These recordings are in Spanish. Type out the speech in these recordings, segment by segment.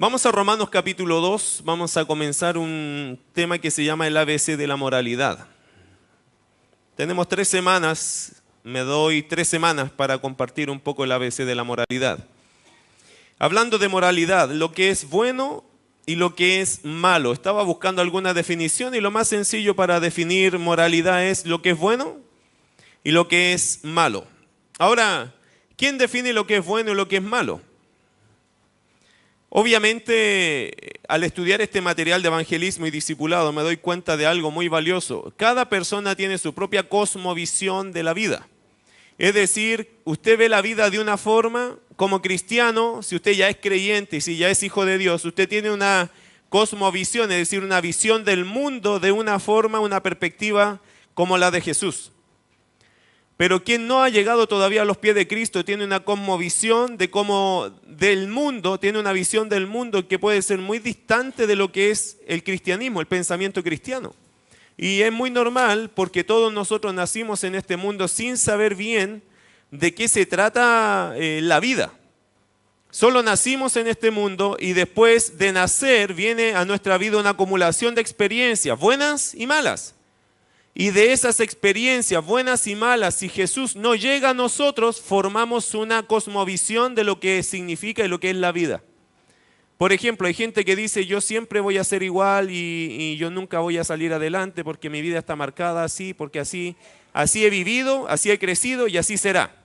Vamos a Romanos capítulo 2, vamos a comenzar un tema que se llama el ABC de la moralidad. Tenemos 3 semanas, me doy 3 semanas para compartir un poco el ABC de la moralidad. Hablando de moralidad, lo que es bueno y lo que es malo. Estaba buscando alguna definición y lo más sencillo para definir moralidad es lo que es bueno y lo que es malo. Ahora, ¿quién define lo que es bueno y lo que es malo? Obviamente, al estudiar este material de evangelismo y discipulado me doy cuenta de algo muy valioso. Cada persona tiene su propia cosmovisión de la vida. Es decir, usted ve la vida de una forma, como cristiano, si usted ya es creyente y si ya es hijo de Dios, usted tiene una cosmovisión, es decir, una visión del mundo de una forma, una perspectiva como la de Jesús. Pero quien no ha llegado todavía a los pies de Cristo tiene una cosmovisión del mundo, tiene una visión del mundo que puede ser muy distante de lo que es el cristianismo, el pensamiento cristiano. Y es muy normal porque todos nosotros nacimos en este mundo sin saber bien de qué se trata la vida. Solo nacimos en este mundo y después de nacer viene a nuestra vida una acumulación de experiencias, buenas y malas. Y de esas experiencias buenas y malas, si Jesús no llega a nosotros, formamos una cosmovisión de lo que significa y lo que es la vida. Por ejemplo, hay gente que dice, yo siempre voy a ser igual y yo nunca voy a salir adelante porque mi vida está marcada así, porque así he vivido, así he crecido y así será.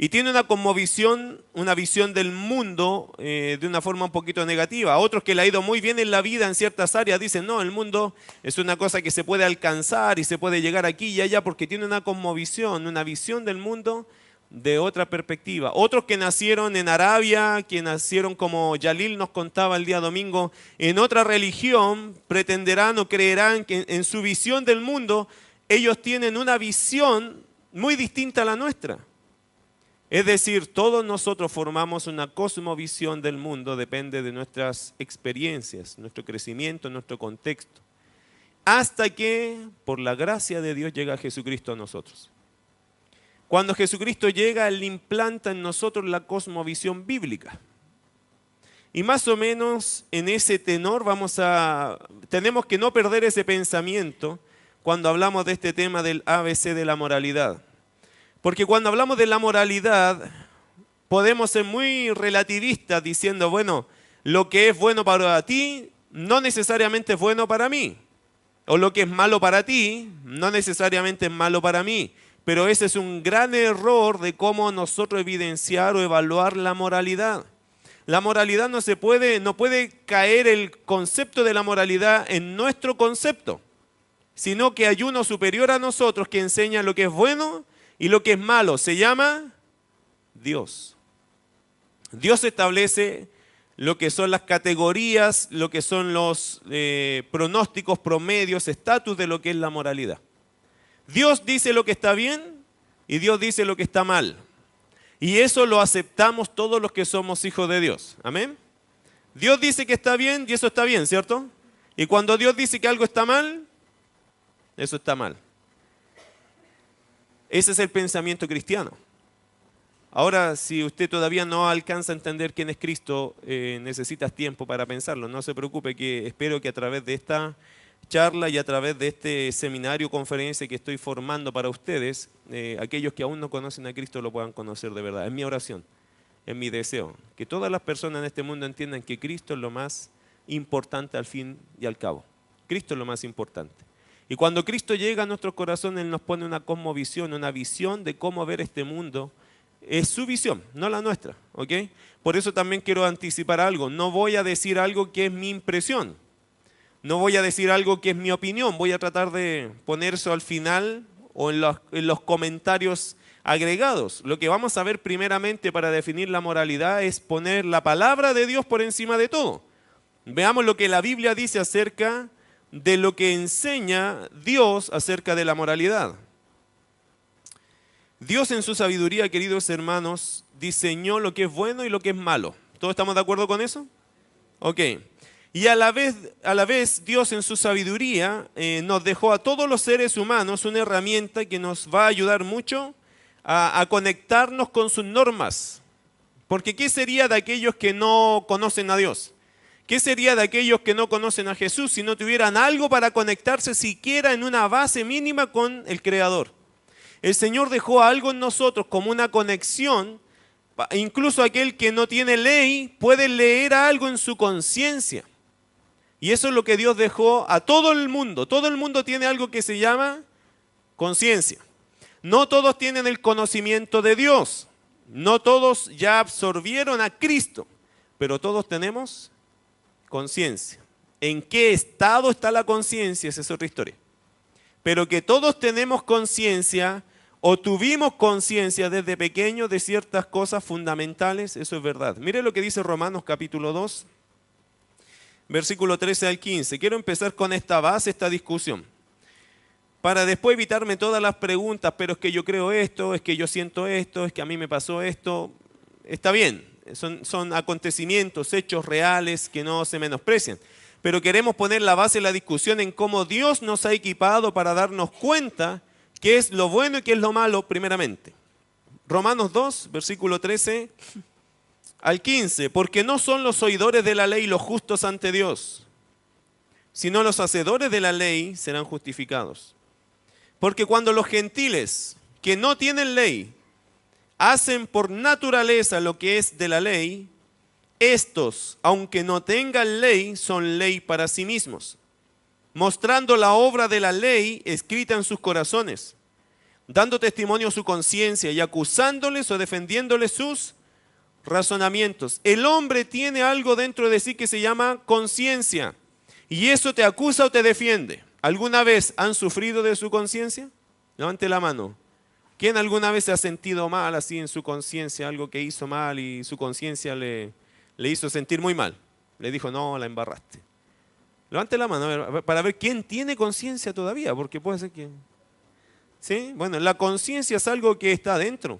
Y tiene una cosmovisión, una visión del mundo de una forma un poquito negativa. Otros que le ha ido muy bien en la vida en ciertas áreas dicen, no, el mundo es una cosa que se puede alcanzar y se puede llegar aquí y allá porque tiene una cosmovisión, una visión del mundo de otra perspectiva. Otros que nacieron en Arabia, que nacieron como Yalil nos contaba el día domingo, en otra religión, pretenderán o creerán que en su visión del mundo ellos tienen una visión muy distinta a la nuestra. Es decir, todos nosotros formamos una cosmovisión del mundo, depende de nuestras experiencias, nuestro crecimiento, nuestro contexto, hasta que, por la gracia de Dios, llega Jesucristo a nosotros. Cuando Jesucristo llega, Él implanta en nosotros la cosmovisión bíblica. Y más o menos en ese tenor tenemos que no perder ese pensamiento cuando hablamos de este tema del ABC de la moralidad. Porque cuando hablamos de la moralidad, podemos ser muy relativistas diciendo, bueno, lo que es bueno para ti no necesariamente es bueno para mí. O lo que es malo para ti no necesariamente es malo para mí. Pero ese es un gran error de cómo nosotros evidenciar o evaluar la moralidad. La moralidad no puede caer el concepto de la moralidad en nuestro concepto, sino que hay uno superior a nosotros que enseña lo que es bueno y lo que es malo. Se llama Dios. Dios establece lo que son las categorías, lo que son los pronósticos, promedios, estatus de lo que es la moralidad. Dios dice lo que está bien y Dios dice lo que está mal. Y eso lo aceptamos todos los que somos hijos de Dios. Amén. Dios dice que está bien y eso está bien, ¿cierto? Y cuando Dios dice que algo está mal, eso está mal. Ese es el pensamiento cristiano. Ahora, si usted todavía no alcanza a entender quién es Cristo, necesitas tiempo para pensarlo. No se preocupe, que espero que a través de esta charla y a través de este seminario, conferencia que estoy formando para ustedes, aquellos que aún no conocen a Cristo lo puedan conocer de verdad. Es mi oración, es mi deseo, que todas las personas en este mundo entiendan que Cristo es lo más importante al fin y al cabo. Cristo es lo más importante. Y cuando Cristo llega a nuestros corazones, Él nos pone una cosmovisión, una visión de cómo ver este mundo. Es su visión, no la nuestra, ¿ok? Por eso también quiero anticipar algo. No voy a decir algo que es mi impresión. No voy a decir algo que es mi opinión. Voy a tratar de poner eso al final o en los comentarios agregados. Lo que vamos a ver primeramente para definir la moralidad es poner la palabra de Dios por encima de todo. Veamos lo que la Biblia dice acerca de lo que enseña Dios acerca de la moralidad. Dios en su sabiduría, queridos hermanos, diseñó lo que es bueno y lo que es malo. ¿Todos estamos de acuerdo con eso? Ok. Y a la vez Dios en su sabiduría nos dejó a todos los seres humanos una herramienta que nos va a ayudar mucho a conectarnos con sus normas. Porque ¿qué sería de aquellos que no conocen a Dios? ¿Qué sería de aquellos que no conocen a Jesús si no tuvieran algo para conectarse siquiera en una base mínima con el Creador? El Señor dejó algo en nosotros como una conexión. Incluso aquel que no tiene ley puede leer algo en su conciencia. Y eso es lo que Dios dejó a todo el mundo. Todo el mundo tiene algo que se llama conciencia. No todos tienen el conocimiento de Dios. No todos ya absorbieron a Cristo. Pero todos tenemos conciencia. ¿En qué estado está la conciencia? Esa es otra historia. Pero que todos tenemos conciencia o tuvimos conciencia desde pequeños de ciertas cosas fundamentales, eso es verdad. Mire lo que dice Romanos capítulo 2, versículo 13 al 15. Quiero empezar con esta base, esta discusión, para después evitarme todas las preguntas, pero es que yo creo esto, es que yo siento esto, es que a mí me pasó esto. Está bien, son acontecimientos, hechos reales que no se menosprecian. Pero queremos poner la base de la discusión en cómo Dios nos ha equipado para darnos cuenta qué es lo bueno y qué es lo malo primeramente. Romanos 2, versículo 13 al 15. Porque no son los oidores de la ley los justos ante Dios, sino los hacedores de la ley serán justificados. Porque cuando los gentiles que no tienen ley hacen por naturaleza lo que es de la ley, estos, aunque no tengan ley, son ley para sí mismos, mostrando la obra de la ley escrita en sus corazones, dando testimonio a su conciencia y acusándoles o defendiéndoles sus razonamientos. El hombre tiene algo dentro de sí que se llama conciencia, y eso te acusa o te defiende. ¿Alguna vez han sufrido de su conciencia? Levante la mano. ¿Quién alguna vez se ha sentido mal así en su conciencia, algo que hizo mal y su conciencia le hizo sentir muy mal? Le dijo, no, la embarraste. Levante la mano a ver, para ver quién tiene conciencia todavía, porque puede ser que... ¿Sí? Bueno, la conciencia es algo que está adentro.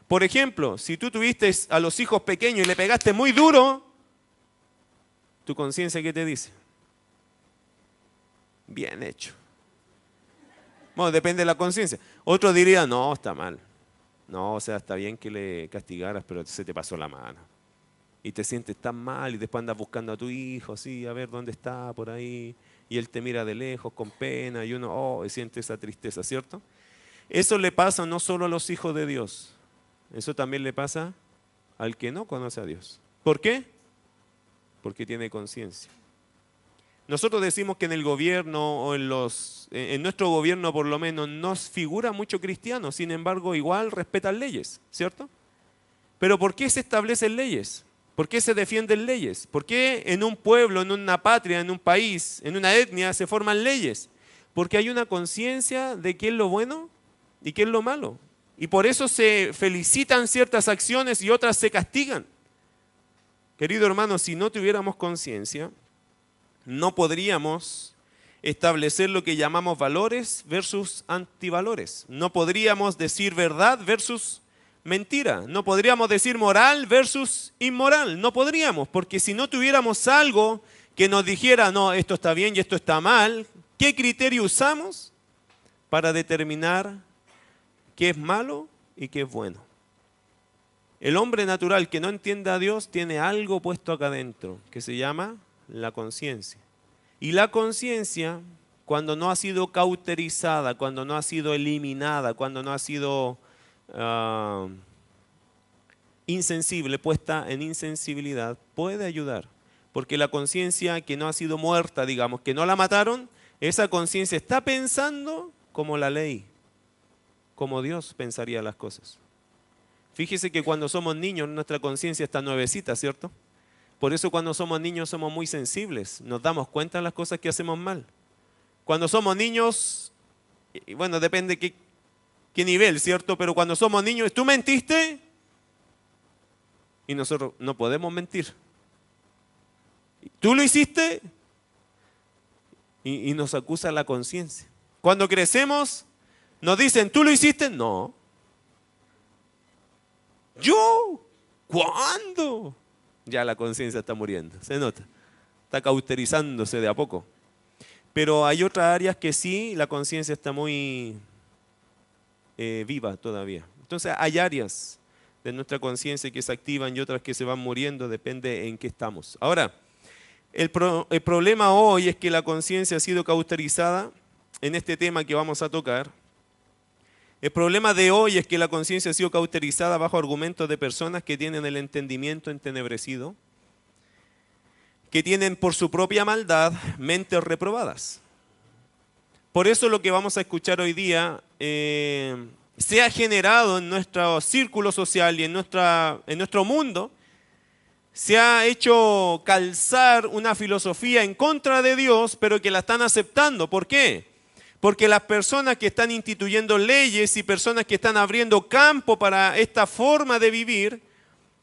Por ejemplo, si tú tuviste a los hijos pequeños y le pegaste muy duro, ¿tu conciencia qué te dice? Bien hecho. Bueno, depende de la conciencia. Otro diría, no, está mal. No, o sea, está bien que le castigaras, pero se te pasó la mano. Y te sientes tan mal y después andas buscando a tu hijo, así, a ver dónde está, por ahí. Y él te mira de lejos con pena y uno, oh, siente esa tristeza, ¿cierto? Eso le pasa no solo a los hijos de Dios. Eso también le pasa al que no conoce a Dios. ¿Por qué? Porque tiene conciencia. Nosotros decimos que en el gobierno o en nuestro gobierno por lo menos no figura mucho cristiano, sin embargo igual respetan leyes, ¿cierto? Pero ¿por qué se establecen leyes? ¿Por qué se defienden leyes? ¿Por qué en un pueblo, en una patria, en un país, en una etnia se forman leyes? Porque hay una conciencia de qué es lo bueno y qué es lo malo. Y por eso se felicitan ciertas acciones y otras se castigan. Querido hermano, si no tuviéramos conciencia, no podríamos establecer lo que llamamos valores versus antivalores. No podríamos decir verdad versus mentira. No podríamos decir moral versus inmoral. No podríamos, porque si no tuviéramos algo que nos dijera, no, esto está bien y esto está mal, ¿qué criterio usamos para determinar qué es malo y qué es bueno? El hombre natural que no entiende a Dios tiene algo puesto acá adentro que se llama la conciencia. Y la conciencia, cuando no ha sido cauterizada, cuando no ha sido eliminada, cuando no ha sido insensible, puesta en insensibilidad, puede ayudar. Porque la conciencia que no ha sido muerta, digamos, que no la mataron, esa conciencia está pensando como la ley, como Dios pensaría las cosas. Fíjese que cuando somos niños nuestra conciencia está nuevecita, ¿cierto? Por eso cuando somos niños somos muy sensibles, nos damos cuenta de las cosas que hacemos mal. Cuando somos niños, y bueno, depende qué nivel, ¿cierto? Pero cuando somos niños, ¿tú mentiste? Y nosotros no podemos mentir. ¿Tú lo hiciste? Y nos acusa la conciencia. Cuando crecemos, nos dicen, ¿tú lo hiciste? No. ¿Yo? ¿Cuándo? Ya la conciencia está muriendo, se nota. Está cauterizándose de a poco. Pero hay otras áreas que sí, la conciencia está muy viva todavía. Entonces hay áreas de nuestra conciencia que se activan y otras que se van muriendo, depende en qué estamos. Ahora, el problema hoy es que la conciencia ha sido cauterizada en este tema que vamos a tocar. El problema de hoy es que la conciencia ha sido cauterizada bajo argumentos de personas que tienen el entendimiento entenebrecido, que tienen por su propia maldad mentes reprobadas. Por eso lo que vamos a escuchar hoy día se ha generado en nuestro círculo social y en nuestro mundo, se ha hecho calzar una filosofía en contra de Dios, pero que la están aceptando. ¿Por qué? Porque las personas que están instituyendo leyes y personas que están abriendo campo para esta forma de vivir,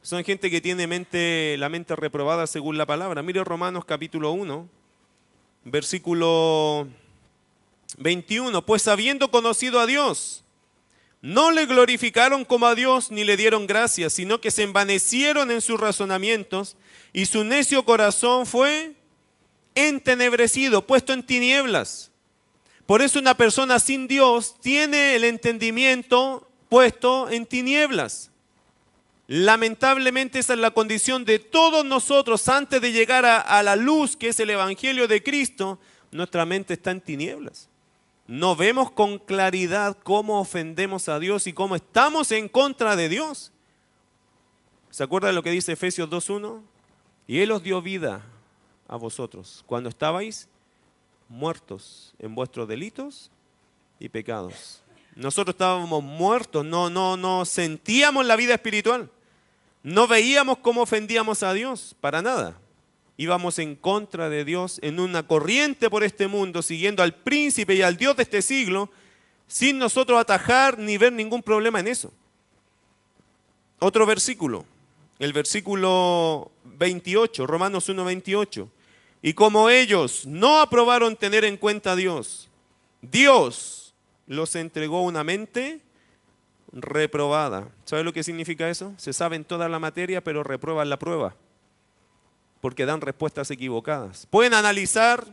son gente que tiene la mente reprobada según la palabra. Mire Romanos capítulo 1, versículo 21. Pues habiendo conocido a Dios, no le glorificaron como a Dios ni le dieron gracias, sino que se envanecieron en sus razonamientos y su necio corazón fue entenebrecido, puesto en tinieblas. Por eso una persona sin Dios tiene el entendimiento puesto en tinieblas. Lamentablemente esa es la condición de todos nosotros antes de llegar a la luz que es el Evangelio de Cristo. Nuestra mente está en tinieblas. No vemos con claridad cómo ofendemos a Dios y cómo estamos en contra de Dios. ¿Se acuerdan de lo que dice Efesios 2:1? Y Él os dio vida a vosotros cuando estabais muertos en vuestros delitos y pecados. Nosotros estábamos muertos, no sentíamos la vida espiritual. No veíamos cómo ofendíamos a Dios, para nada. Íbamos en contra de Dios en una corriente por este mundo, siguiendo al príncipe y al Dios de este siglo, sin nosotros atajar ni ver ningún problema en eso. Otro versículo, el versículo 28, Romanos 1:28. Y como ellos no aprobaron tener en cuenta a Dios, Dios los entregó una mente reprobada. ¿Sabe lo que significa eso? Se saben toda la materia, pero reprueban la prueba, porque dan respuestas equivocadas. Pueden analizar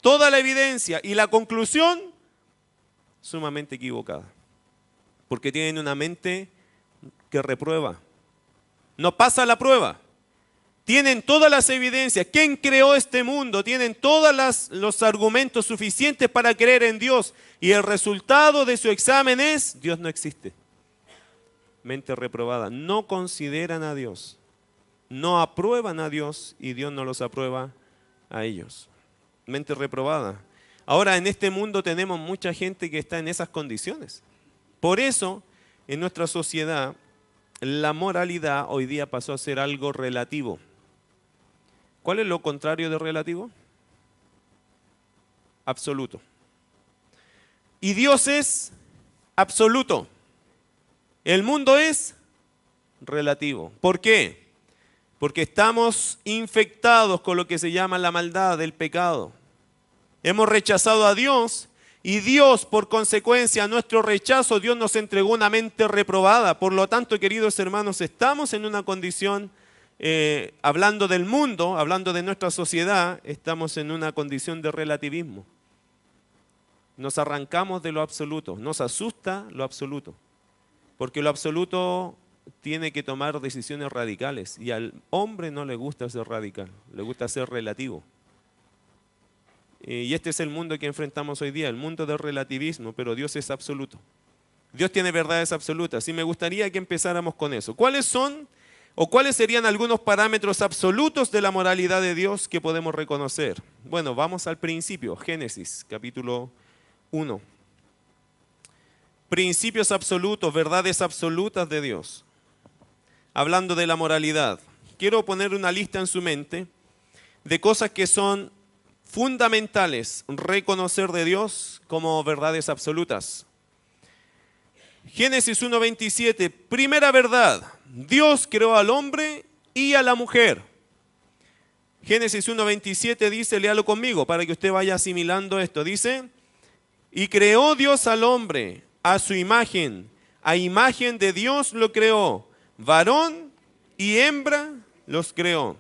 toda la evidencia y la conclusión sumamente equivocada, porque tienen una mente que reprueba. No pasa la prueba. Tienen todas las evidencias. ¿Quién creó este mundo? Tienen todos los argumentos suficientes para creer en Dios. Y el resultado de su examen es: Dios no existe. Mente reprobada. No consideran a Dios. No aprueban a Dios y Dios no los aprueba a ellos. Mente reprobada. Ahora en este mundo tenemos mucha gente que está en esas condiciones. Por eso en nuestra sociedad la moralidad hoy día pasó a ser algo relativo. ¿Cuál es lo contrario de relativo? Absoluto. Y Dios es absoluto. El mundo es relativo. ¿Por qué? Porque estamos infectados con lo que se llama la maldad del pecado. Hemos rechazado a Dios y Dios, por consecuencia, a nuestro rechazo, Dios nos entregó una mente reprobada. Por lo tanto, queridos hermanos, estamos en una condición, hablando del mundo, hablando de nuestra sociedad, estamos en una condición de relativismo. Nos arrancamos de lo absoluto, nos asusta lo absoluto, porque lo absoluto tiene que tomar decisiones radicales y al hombre no le gusta ser radical, le gusta ser relativo. Y este es el mundo que enfrentamos hoy día, el mundo del relativismo, pero Dios es absoluto. Dios tiene verdades absolutas y me gustaría que empezáramos con eso. ¿Cuáles son o cuáles serían algunos parámetros absolutos de la moralidad de Dios que podemos reconocer? Bueno, vamos al principio, Génesis, capítulo 1. Principios absolutos, verdades absolutas de Dios. Hablando de la moralidad, quiero poner una lista en su mente de cosas que son fundamentales reconocer de Dios como verdades absolutas. Génesis 1:27, primera verdad, Dios creó al hombre y a la mujer. Génesis 1:27 dice, léalo conmigo para que usted vaya asimilando esto, dice, y creó Dios al hombre a su imagen, a imagen de Dios lo creó, varón y hembra los creó.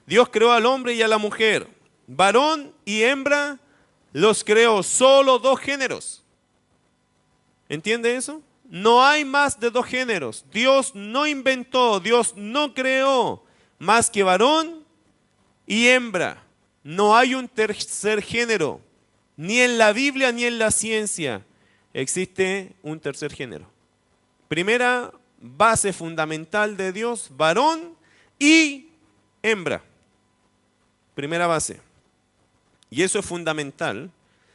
Dios creó al hombre y a la mujer, varón y hembra los creó, solo dos géneros. ¿Entiende eso? No hay más de dos géneros. Dios no inventó, Dios no creó más que varón y hembra. No hay un tercer género, ni en la Biblia ni en la ciencia existe un tercer género. Primera base fundamental de Dios, varón y hembra. Primera base. Y eso es fundamental.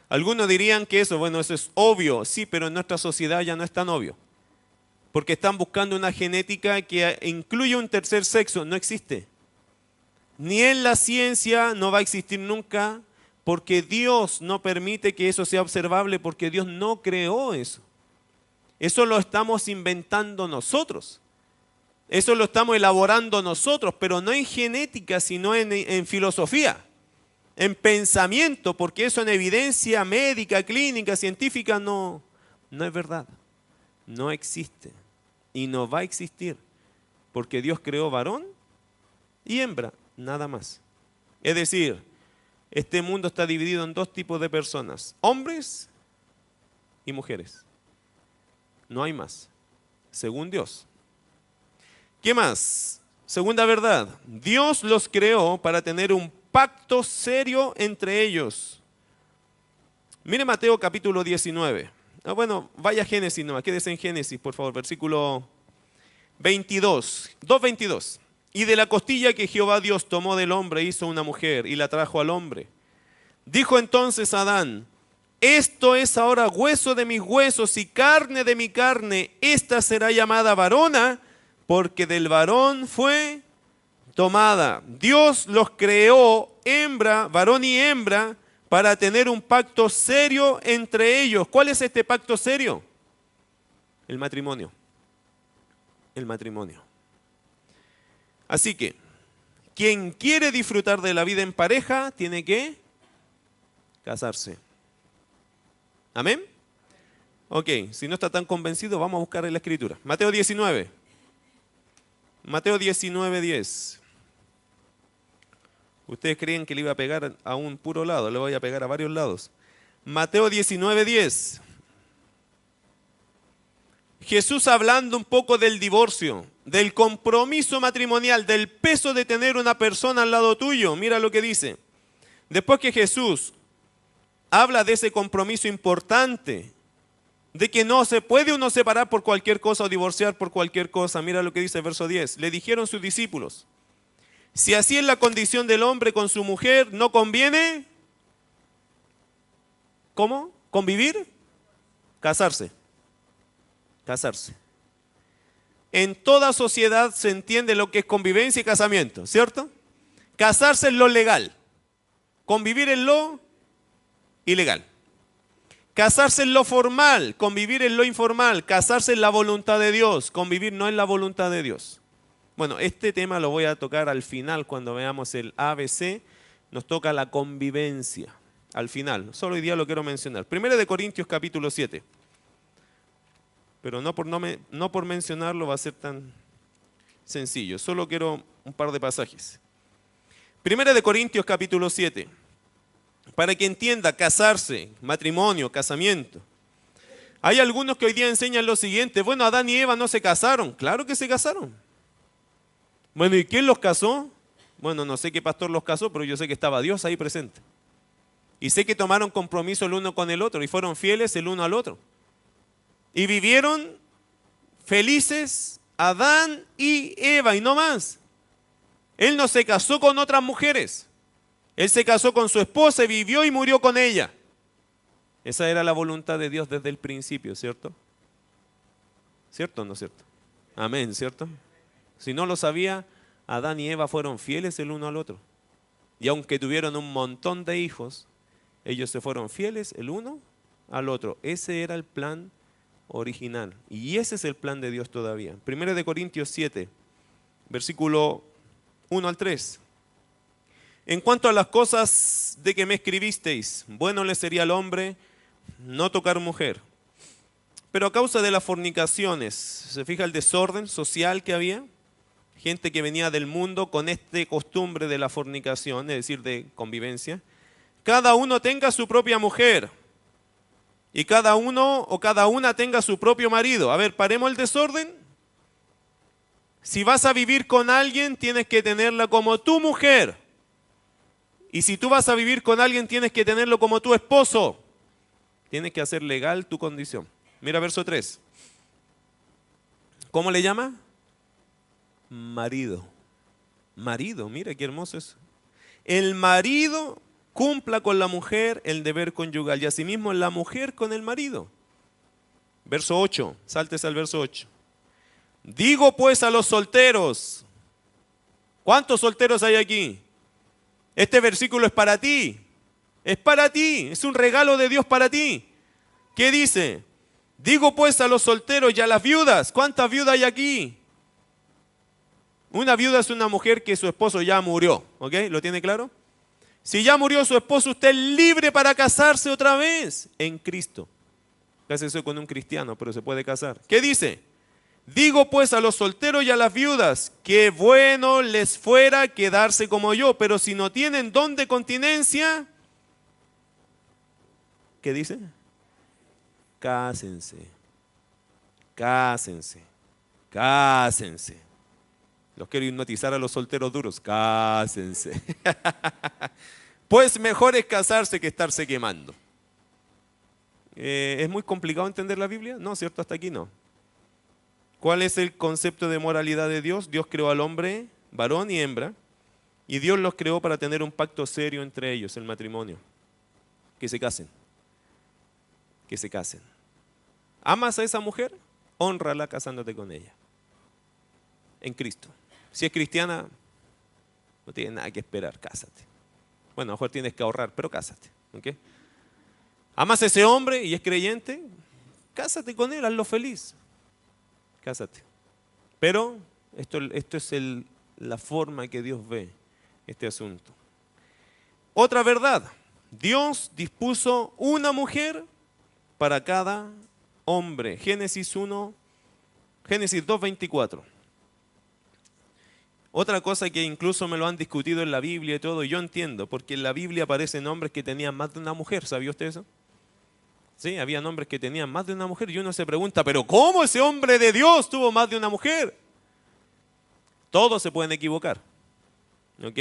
Algunos dirían que eso, bueno, eso es obvio. Sí, pero en nuestra sociedad ya no es tan obvio. Porque están buscando una genética que incluye un tercer sexo. No existe. Ni en la ciencia no va a existir nunca, porque Dios no permite que eso sea observable, porque Dios no creó eso. Eso lo estamos inventando nosotros. Eso lo estamos elaborando nosotros, pero no en genética, sino en filosofía, en pensamiento, porque eso en evidencia médica, clínica, científica no es verdad. No existe y no va a existir, porque Dios creó varón y hembra, nada más. Es decir, este mundo está dividido en dos tipos de personas, hombres y mujeres. No hay más, según Dios. ¿Qué más? Segunda verdad, Dios los creó para tener un pacto serio entre ellos. Mire Mateo capítulo 19. Bueno, vaya a Génesis nomás, quédese en Génesis, por favor, versículo 22, 2:22. Y de la costilla que Jehová Dios tomó del hombre hizo una mujer y la trajo al hombre. Dijo entonces Adán: esto es ahora hueso de mis huesos y carne de mi carne. Esta será llamada varona, porque del varón fue tomada. Dios los creó hembra, varón y hembra, para tener un pacto serio entre ellos. ¿Cuál es este pacto serio? El matrimonio. El matrimonio. Así que, quien quiere disfrutar de la vida en pareja, tiene que casarse. ¿Amén? Ok, si no está tan convencido, vamos a buscar en la escritura. Mateo 19. Mateo 19:10. Ustedes creen que le iba a pegar a un puro lado, le voy a pegar a varios lados. Mateo 19:10. Jesús hablando un poco del divorcio, del compromiso matrimonial, del peso de tener una persona al lado tuyo. Mira lo que dice. Después que Jesús habla de ese compromiso importante, de que no se puede uno separar por cualquier cosa o divorciar por cualquier cosa. Mira lo que dice el verso 10. Le dijeron sus discípulos: si así es la condición del hombre con su mujer, ¿no conviene? ¿Cómo? ¿Convivir? Casarse. Casarse. En toda sociedad se entiende lo que es convivencia y casamiento, ¿cierto? Casarse es lo legal. Convivir es lo ilegal. Casarse es lo formal, convivir es lo informal. Casarse es la voluntad de Dios, convivir no es la voluntad de Dios. Bueno, este tema lo voy a tocar al final cuando veamos el ABC. Nos toca la convivencia al final. Solo hoy día lo quiero mencionar. 1 Corintios capítulo 7. Pero no por mencionarlo va a ser tan sencillo. Solo quiero un par de pasajes. 1 Corintios capítulo 7. Para que entienda, casarse, matrimonio, casamiento. Hay algunos que hoy día enseñan lo siguiente: bueno, Adán y Eva no se casaron. Claro que se casaron. Bueno, ¿y quién los casó? Bueno, no sé qué pastor los casó, pero yo sé que estaba Dios ahí presente. Y sé que tomaron compromiso el uno con el otro y fueron fieles el uno al otro. Y vivieron felices Adán y Eva y no más. Él no se casó con otras mujeres. Él se casó con su esposa y vivió y murió con ella. Esa era la voluntad de Dios desde el principio, ¿cierto? ¿Cierto o no cierto? Amén, ¿cierto? Si no lo sabía, Adán y Eva fueron fieles el uno al otro. Y aunque tuvieron un montón de hijos, ellos se fueron fieles el uno al otro. Ese era el plan original. Y ese es el plan de Dios todavía. 1 Corintios 7, versículo 1 al 3. En cuanto a las cosas de que me escribisteis, bueno le sería al hombre no tocar mujer. Pero a causa de las fornicaciones, ¿se fija el desorden social que había? Gente que venía del mundo con esta costumbre de la fornicación, es decir, de convivencia. Cada uno tenga su propia mujer Y cada uno o cada una tenga su propio marido. A ver, paremos el desorden. Si vas a vivir con alguien, tienes que tenerla como tu mujer. Y si tú vas a vivir con alguien, tienes que tenerlo como tu esposo. Tienes que hacer legal tu condición. Mira verso 3. ¿Cómo le llama? Marido. Marido, mira qué hermoso es. El marido cumpla con la mujer el deber conyugal y asimismo la mujer con el marido. Verso 8, saltes al verso 8. Digo pues a los solteros. ¿Cuántos solteros hay aquí? Este versículo es para ti. Es para ti, es un regalo de Dios para ti. ¿Qué dice? Digo pues a los solteros y a las viudas. ¿Cuántas viudas hay aquí? Una viuda es una mujer que su esposo ya murió. ¿Ok? ¿Lo tiene claro? Si ya murió su esposo, usted es libre para casarse otra vez en Cristo. Cásese con un cristiano, pero se puede casar. ¿Qué dice? Digo pues a los solteros y a las viudas, que bueno les fuera quedarse como yo, pero si no tienen don de continencia, ¿qué dice? Cásense, cásense, cásense. Los quiero hipnotizar a los solteros duros, cásense. Pues mejor es casarse que estarse quemando. ¿Es muy complicado entender la Biblia? No, ¿cierto? Hasta aquí no. ¿Cuál es el concepto de moralidad de Dios? Dios creó al hombre, varón y hembra, y Dios los creó para tener un pacto serio entre ellos, el matrimonio. Que se casen. Que se casen. ¿Amas a esa mujer? Hónrala casándote con ella. En Cristo. Si es cristiana, no tienes nada que esperar, cásate. Bueno, a lo mejor tienes que ahorrar, pero cásate. ¿Okay? ¿Amas a ese hombre y es creyente? Cásate con él, hazlo feliz. Cásate. Pero esto es la forma que Dios ve este asunto. Otra verdad, Dios dispuso una mujer para cada hombre. Génesis 2:24. Otra cosa que incluso me lo han discutido en la Biblia y todo, yo entiendo, porque en la Biblia aparecen hombres que tenían más de una mujer, ¿sabía usted eso? Sí, había hombres que tenían más de una mujer y uno se pregunta, ¿pero cómo ese hombre de Dios tuvo más de una mujer? Todos se pueden equivocar, ¿ok?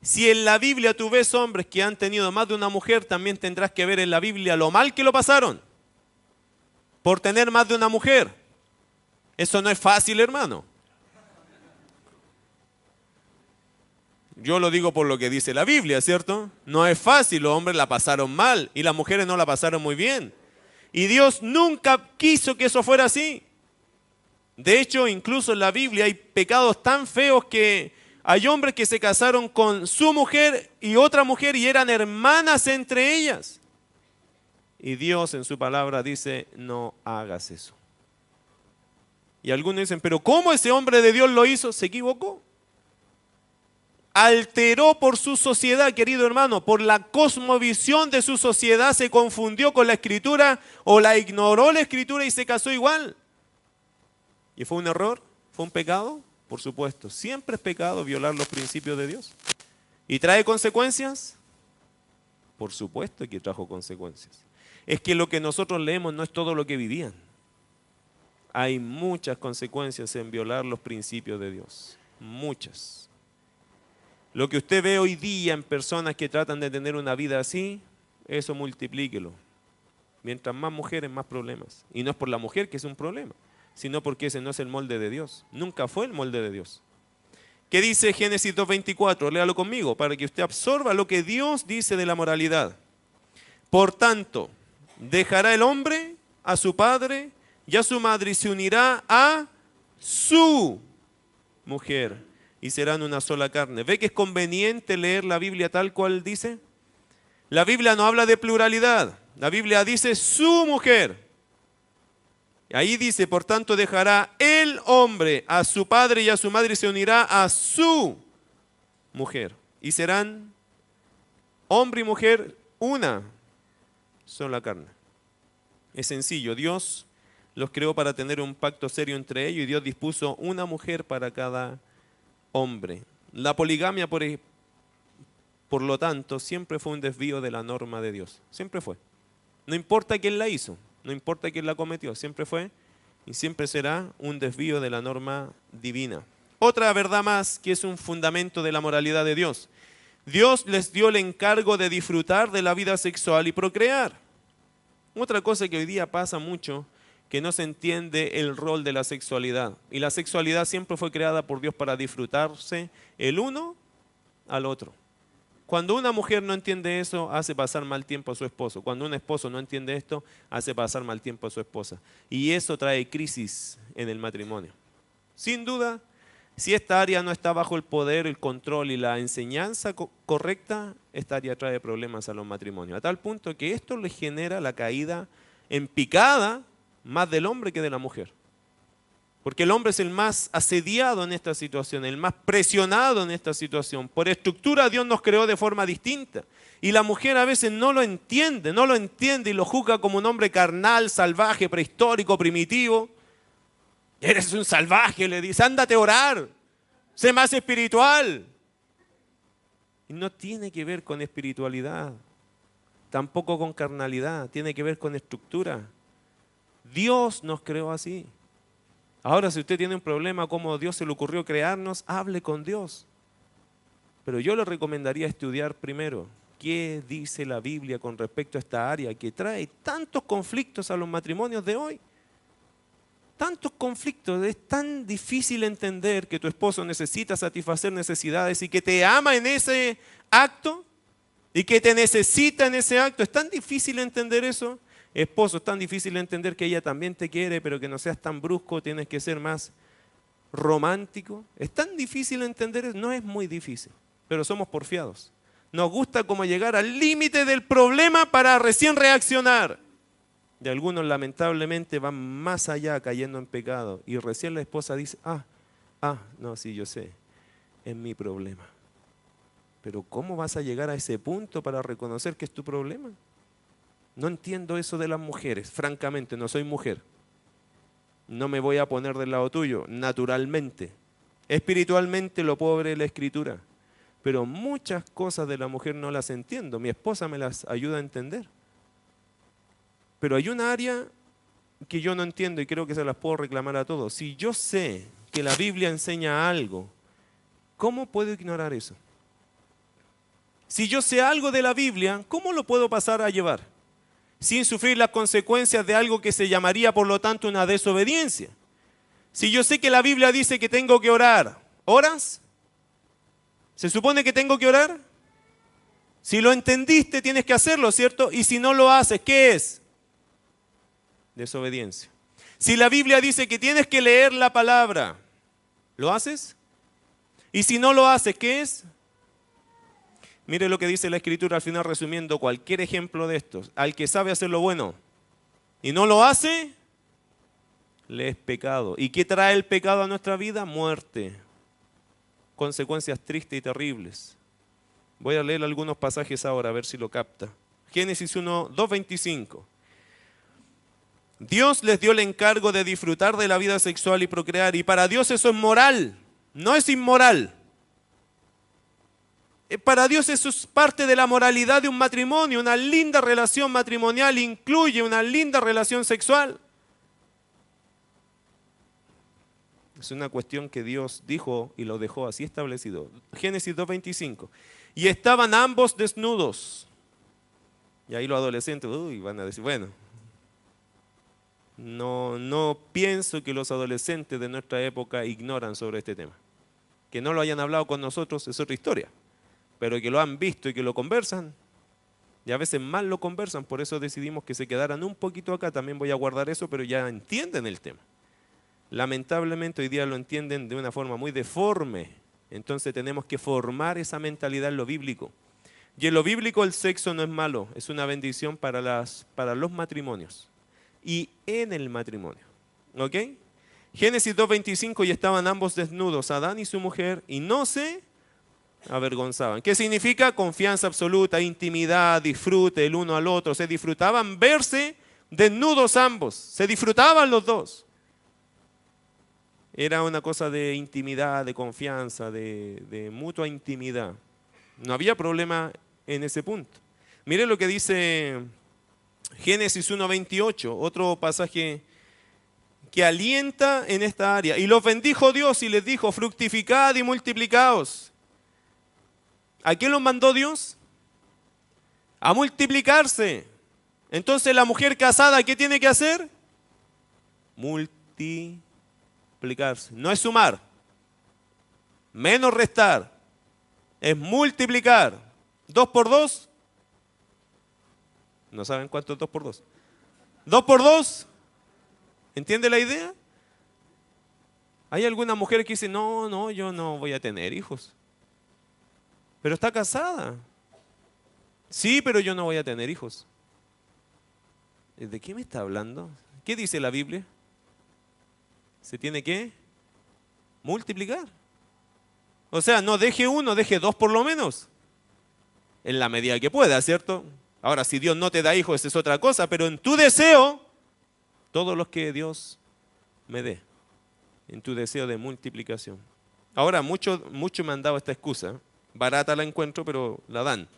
Si en la Biblia tú ves hombres que han tenido más de una mujer, también tendrás que ver en la Biblia lo mal que lo pasaron por tener más de una mujer. Eso no es fácil, hermano. Yo lo digo por lo que dice la Biblia, ¿cierto? No es fácil, los hombres la pasaron mal y las mujeres no la pasaron muy bien. Y Dios nunca quiso que eso fuera así. De hecho, incluso en la Biblia hay pecados tan feos que hay hombres que se casaron con su mujer y otra mujer y eran hermanas entre ellas. Y Dios en su palabra dice, no hagas eso. Y algunos dicen, pero ¿cómo ese hombre de Dios lo hizo? Se equivocó. Alteró por su sociedad, querido hermano, por la cosmovisión de su sociedad, se confundió con la escritura o la ignoró la escritura y se casó igual. ¿Y fue un error? ¿Fue un pecado? Por supuesto, siempre es pecado violar los principios de Dios. ¿Y trae consecuencias? Por supuesto que trajo consecuencias. Es que lo que nosotros leemos no es todo lo que vivían. Hay muchas consecuencias en violar los principios de Dios. Muchas. Lo que usted ve hoy día en personas que tratan de tener una vida así, eso multiplíquelo. Mientras más mujeres, más problemas. Y no es por la mujer que es un problema, sino porque ese no es el molde de Dios. Nunca fue el molde de Dios. ¿Qué dice Génesis 2:24? Léalo conmigo para que usted absorba lo que Dios dice de la moralidad. Por tanto, dejará el hombre a su padre y a su madre y se unirá a su mujer. Y serán una sola carne. ¿Ve que es conveniente leer la Biblia tal cual dice? La Biblia no habla de pluralidad. La Biblia dice su mujer. Ahí dice, por tanto, dejará el hombre a su padre y a su madre y se unirá a su mujer. Y serán hombre y mujer una sola carne. Es sencillo. Dios los creó para tener un pacto serio entre ellos y Dios dispuso una mujer para cada hombre. La poligamia, por lo tanto, siempre fue un desvío de la norma de Dios. Siempre fue. No importa quién la hizo, no importa quién la cometió, siempre fue y siempre será un desvío de la norma divina. Otra verdad más que es un fundamento de la moralidad de Dios. Dios les dio el encargo de disfrutar de la vida sexual y procrear. Otra cosa que hoy día pasa mucho, que no se entiende el rol de la sexualidad. Y la sexualidad siempre fue creada por Dios para disfrutarse el uno al otro. Cuando una mujer no entiende eso, hace pasar mal tiempo a su esposo. Cuando un esposo no entiende esto, hace pasar mal tiempo a su esposa. Y eso trae crisis en el matrimonio. Sin duda, si esta área no está bajo el poder, el control y la enseñanza correcta, esta área trae problemas a los matrimonios. A tal punto que esto le genera la caída en picada más del hombre que de la mujer. Porque el hombre es el más asediado en esta situación, el más presionado en esta situación. Por estructura Dios nos creó de forma distinta. Y la mujer a veces no lo entiende y lo juzga como un hombre carnal, salvaje, prehistórico, primitivo. Eres un salvaje, le dice, ándate a orar, sé más espiritual. Y no tiene que ver con espiritualidad, tampoco con carnalidad, tiene que ver con estructura. Dios nos creó así. Ahora, si usted tiene un problema, cómo Dios se le ocurrió crearnos, hable con Dios. Pero yo le recomendaría estudiar primero qué dice la Biblia con respecto a esta área que trae tantos conflictos a los matrimonios de hoy. Tantos conflictos, es tan difícil entender que tu esposo necesita satisfacer necesidades y que te ama en ese acto y que te necesita en ese acto. Es tan difícil entender eso. Esposo, es tan difícil entender que ella también te quiere, pero que no seas tan brusco, tienes que ser más romántico. Es tan difícil entender eso, no es muy difícil, pero somos porfiados. Nos gusta como llegar al límite del problema para recién reaccionar. Y algunos lamentablemente van más allá cayendo en pecado. Y recién la esposa dice, no, sí, yo sé, es mi problema. Pero ¿cómo vas a llegar a ese punto para reconocer que es tu problema? No entiendo eso de las mujeres, francamente, no soy mujer. No me voy a poner del lado tuyo, naturalmente. Espiritualmente lo puedo ver en la Escritura. Pero muchas cosas de la mujer no las entiendo. Mi esposa me las ayuda a entender. Pero hay una área que yo no entiendo y creo que se las puedo reclamar a todos. Si yo sé que la Biblia enseña algo, ¿cómo puedo ignorar eso? Si yo sé algo de la Biblia, ¿cómo lo puedo pasar a llevar? Sin sufrir las consecuencias de algo que se llamaría, por lo tanto, una desobediencia. Si yo sé que la Biblia dice que tengo que orar, ¿oras? ¿Se supone que tengo que orar? Si lo entendiste, tienes que hacerlo, ¿cierto? Y si no lo haces, ¿qué es? Desobediencia. Si la Biblia dice que tienes que leer la palabra, ¿lo haces? Y si no lo haces, ¿qué es? Mire lo que dice la Escritura al final, resumiendo cualquier ejemplo de estos. Al que sabe hacer lo bueno y no lo hace, le es pecado. ¿Y qué trae el pecado a nuestra vida? Muerte. Consecuencias tristes y terribles. Voy a leer algunos pasajes ahora, a ver si lo capta. Génesis 1, 2:25. Dios les dio el encargo de disfrutar de la vida sexual y procrear. Y para Dios eso es moral, no es inmoral. Para Dios eso es parte de la moralidad de un matrimonio. Una linda relación matrimonial incluye una linda relación sexual. Es una cuestión que Dios dijo y lo dejó así establecido. Génesis 2:25. Y estaban ambos desnudos. Y ahí los adolescentes van a decir, bueno, no pienso que los adolescentes de nuestra época ignoran sobre este tema. Que no lo hayan hablado con nosotros es otra historia. Pero que lo han visto y que lo conversan, y a veces mal lo conversan, por eso decidimos que se quedaran un poquito acá, también voy a guardar eso, pero ya entienden el tema. Lamentablemente hoy día lo entienden de una forma muy deforme, entonces tenemos que formar esa mentalidad en lo bíblico. Y en lo bíblico el sexo no es malo, es una bendición para los matrimonios y en el matrimonio. ¿Ok? Génesis 2:25, y estaban ambos desnudos, Adán y su mujer, y no se avergonzaban. ¿Qué significa? Confianza absoluta, intimidad, disfrute el uno al otro. Se disfrutaban verse desnudos ambos. Se disfrutaban los dos. Era una cosa de intimidad, de confianza, de mutua intimidad. No había problema en ese punto. Mire lo que dice Génesis 1:28, otro pasaje que alienta en esta área. Y los bendijo Dios y les dijo, fructificad y multiplicaos. ¿A qué los mandó Dios? A multiplicarse. Entonces la mujer casada, ¿qué tiene que hacer? Multiplicarse. No es sumar, menos restar, es multiplicar. 2 por 2. ¿No saben cuánto es 2 por 2? 2 por 2. ¿Entiende la idea? Hay alguna mujer que dice, no, yo no voy a tener hijos. Pero está casada. Sí, pero yo no voy a tener hijos. ¿De qué me está hablando? ¿Qué dice la Biblia? Se tiene que multiplicar. O sea, no deje uno, deje 2 por lo menos. En la medida que pueda, ¿cierto? Ahora, si Dios no te da hijos, esa es otra cosa, pero en tu deseo, todos los que Dios me dé, en tu deseo de multiplicación. Ahora, muchos me han dado esta excusa. Barata la encuentro, pero la dan.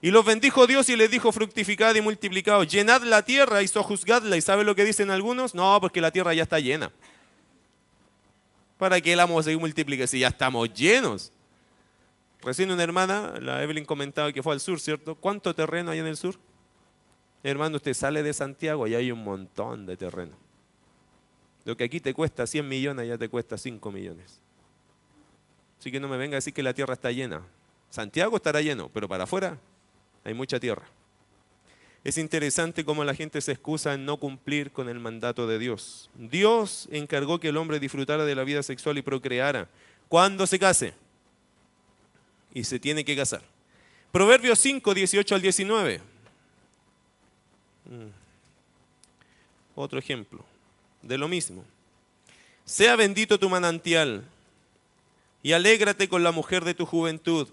Y los bendijo Dios y les dijo, fructificad y multiplicaos, llenad la tierra y sojuzgadla. ¿Y sabe lo que dicen algunos? No, porque la tierra ya está llena. ¿Para qué la vamos a seguir multiplicando si ya estamos llenos? Recién una hermana, la Evelyn, comentaba que fue al sur, ¿cierto? ¿Cuánto terreno hay en el sur? Hermano, usted sale de Santiago y hay un montón de terreno. Lo que aquí te cuesta 100 millones, ya te cuesta 5 millones. Así que no me venga a decir que la tierra está llena. Santiago estará lleno, pero para afuera hay mucha tierra. Es interesante cómo la gente se excusa en no cumplir con el mandato de Dios. Dios encargó que el hombre disfrutara de la vida sexual y procreara cuando se case. Y se tiene que casar. Proverbios 5, 18 al 19. Otro ejemplo de lo mismo. Sea bendito tu manantial y alégrate con la mujer de tu juventud.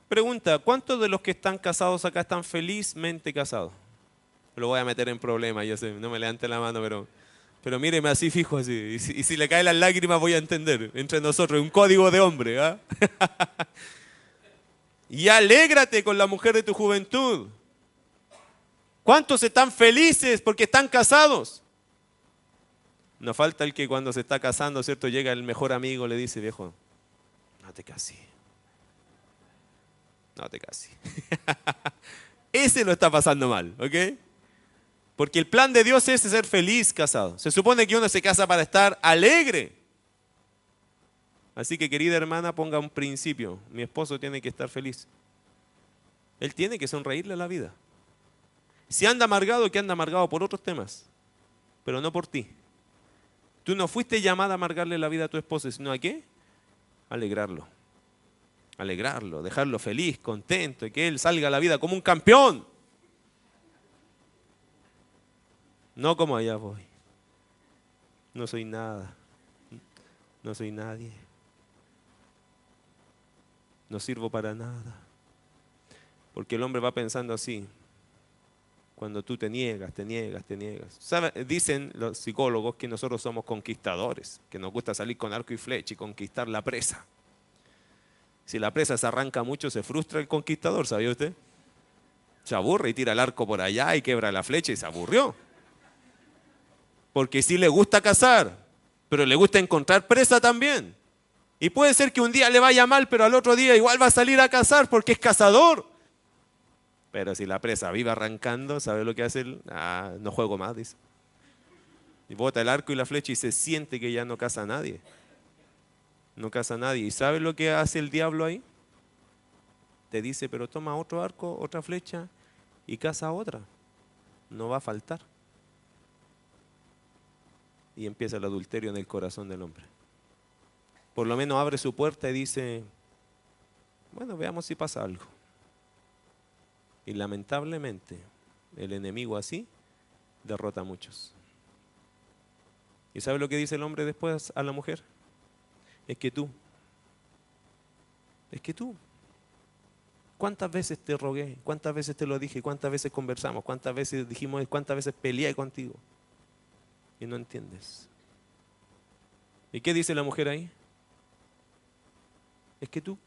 Pregunta, ¿cuántos de los que están casados acá están felizmente casados? Lo voy a meter en problemas, yo sé, no me levante la mano, pero míreme así fijo así. Y si le caen las lágrimas voy a entender. Entre nosotros, un código de hombre. ¿Ah? Y alégrate con la mujer de tu juventud. ¿Cuántos están felices porque están casados? No falta el que cuando se está casando, ¿cierto? Llega el mejor amigo, le dice, viejo, no te cases. No te cases. Ese lo está pasando mal, ¿ok? Porque el plan de Dios es ser feliz casado. Se supone que uno se casa para estar alegre. Así que, querida hermana, ponga un principio. Mi esposo tiene que estar feliz. Él tiene que sonreírle a la vida. Si anda amargado, que anda amargado por otros temas, pero no por ti. Tú no fuiste llamada a amargarle la vida a tu esposo, sino a qué? Alegrarlo. Alegrarlo, dejarlo feliz, contento, y que él salga a la vida como un campeón. No como allá voy. No soy nada. No soy nadie. No sirvo para nada. Porque el hombre va pensando así. Cuando tú te niegas. ¿Sabe? Dicen los psicólogos que nosotros somos conquistadores, que nos gusta salir con arco y flecha y conquistar la presa. Si la presa se arranca mucho, se frustra el conquistador, ¿sabía usted? Se aburre y tira el arco por allá y quebra la flecha y se aburrió. Porque sí le gusta cazar, pero le gusta encontrar presa también. Y puede ser que un día le vaya mal, pero al otro día igual va a salir a cazar porque es cazador. Pero si la presa vive arrancando, ¿sabe lo que hace él? No juego más, dice. Y bota el arco y la flecha y se siente que ya no caza a nadie. No caza a nadie. ¿Y sabe lo que hace el diablo ahí? Te dice, pero toma otro arco, otra flecha y caza otra. No va a faltar. Y empieza el adulterio en el corazón del hombre. Por lo menos abre su puerta y dice, bueno, veamos si pasa algo. Y lamentablemente, el enemigo así derrota a muchos. ¿Y sabe lo que dice el hombre después a la mujer? Es que tú. ¿Cuántas veces te rogué? ¿Cuántas veces te lo dije? ¿Cuántas veces conversamos? ¿Cuántas veces dijimos? ¿Cuántas veces peleé contigo? Y no entiendes. ¿Y qué dice la mujer ahí? Es que tú.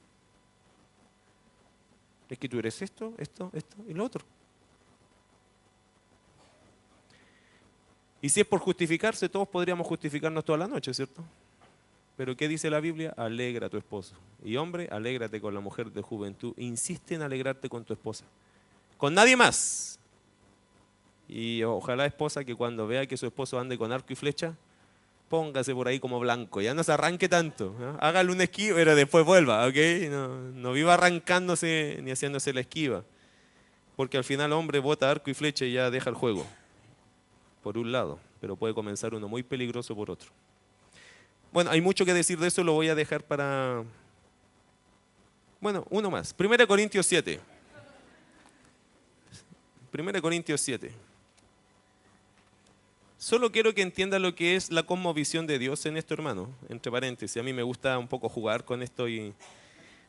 Es que tú eres esto, esto, esto y lo otro. Y si es por justificarse, todos podríamos justificarnos toda la noche, ¿cierto? Pero ¿qué dice la Biblia? Alegra a tu esposo. Y hombre, alégrate con la mujer de juventud. Insiste en alegrarte con tu esposa. Con nadie más. Y ojalá esposa que cuando vea que su esposo ande con arco y flecha, póngase por ahí como blanco. Ya no se arranque tanto. ¿No? Hágale una esquiva, pero después vuelva, ¿ok? No viva arrancándose ni haciéndose la esquiva. Porque al final hombre bota arco y flecha y ya deja el juego. Por un lado. Pero puede comenzar uno muy peligroso por otro. Bueno, hay mucho que decir de eso, lo voy a dejar para... Bueno, uno más. 1 Corintios 7. 1 Corintios 7. Solo quiero que entienda lo que es la cosmovisión de Dios en esto, hermano. Entre paréntesis, a mí me gusta un poco jugar con esto y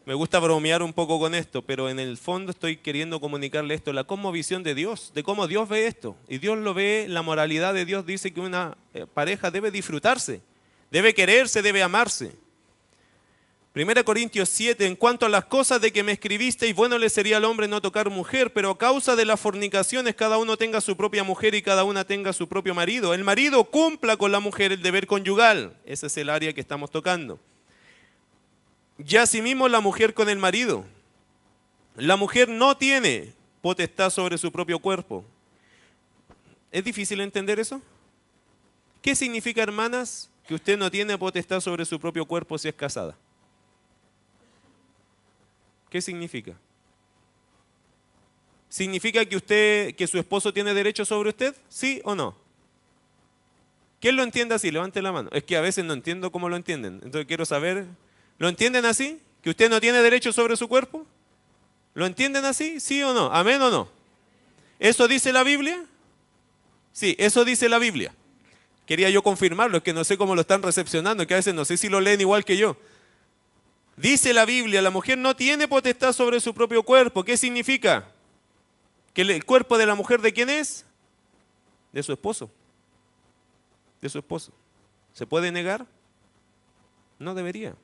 me gusta bromear un poco con esto, pero en el fondo estoy queriendo comunicarle esto, la cosmovisión de Dios, de cómo Dios ve esto. Y Dios lo ve, la moralidad de Dios dice que una pareja debe disfrutarse. Debe quererse, debe amarse. 1 Corintios 7, en cuanto a las cosas de que me escribisteis, bueno le sería al hombre no tocar mujer, pero a causa de las fornicaciones cada uno tenga su propia mujer y cada una tenga su propio marido. El marido cumpla con la mujer el deber conyugal. Ese es el área que estamos tocando. Y asimismo la mujer con el marido. La mujer no tiene potestad sobre su propio cuerpo. ¿Es difícil entender eso? ¿Qué significa, hermanas, que usted no tiene potestad sobre su propio cuerpo si es casada? ¿Qué significa? ¿Significa que su esposo tiene derecho sobre usted? ¿Sí o no? ¿Quién lo entiende así? Levante la mano. Es que a veces no entiendo cómo lo entienden. Entonces quiero saber, ¿lo entienden así? ¿Que usted no tiene derecho sobre su cuerpo? ¿Lo entienden así? ¿Sí o no? ¿Amén o no? ¿Eso dice la Biblia? Sí, eso dice la Biblia. Quería yo confirmarlo, es que no sé cómo lo están recepcionando, que a veces no sé si lo leen igual que yo. Dice la Biblia, la mujer no tiene potestad sobre su propio cuerpo. ¿Qué significa? ¿Que el cuerpo de la mujer de quién es? De su esposo. De su esposo. ¿Se puede negar? No debería.